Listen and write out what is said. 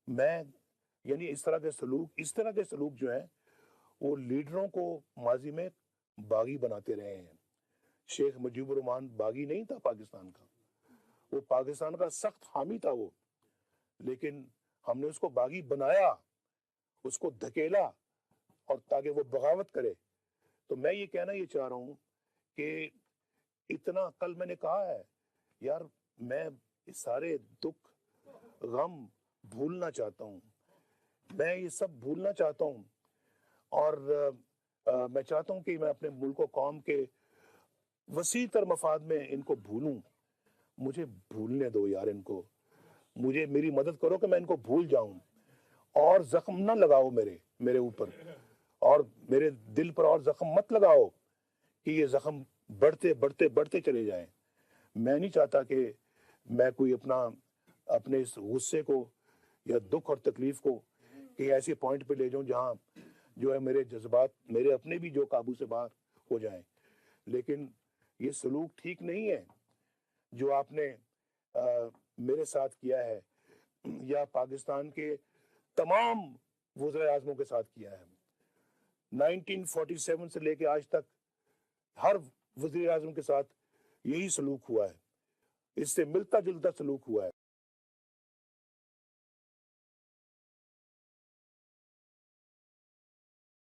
میں یعنی اس طرح کے سلوک جو ہیں وہ لیڈروں کو ماضی میں باغی بناتے رہے ہیں. شیخ مجیب الرحمان باغی نہیں تھا پاکستان کا، وہ پاکستان کا سخت حامی تھا وہ، لیکن ہم نے اس کو باغی بنایا، اس کو دھکیلا اور تاکہ وہ بغاوت کرے. تو میں یہ کہنا یہ چاہ رہا ہوں کہ اتنا کل میں نے کہا ہے یار میں سارے دکھ غم بھولنا چاہتا ہوں، میں یہ سب بھولنا چاہتا ہوں، اور میں چاہتا ہوں کہ میں اپنے ملک و قوم کے وسیع تر مفاد میں ان کو بھولوں. مجھے بھولنے دو یار ان کو، مجھے میری مدد کرو کہ میں ان کو بھول جاؤں، اور زخم نہ لگاؤ میرے اوپر، اور میرے دل پر اور زخم مت لگاؤ کہ یہ زخم بڑھتے بڑھتے بڑھتے چلے جائیں. میں نہیں چاہتا کہ میں کوئی اپنے اس غصے کو یا دکھ اور تکلیف کو کہ ایسے پوائنٹ پہ لے جاؤں جہاں جو ہے میرے جذبات میرے اپنے بھی جو قابو سے باہر ہو جائیں. لیکن یہ سلوک ٹھیک نہیں ہے جو آپ نے میرے ساتھ کیا ہے یا پاکستان کے تمام وزراء اعظموں کے ساتھ کیا ہے. 1947 سے لے کے آج تک ہر وزیر اعظم کے ساتھ یہی سلوک ہوا ہے، اس سے ملتا جلتا سلوک ہوا ہے.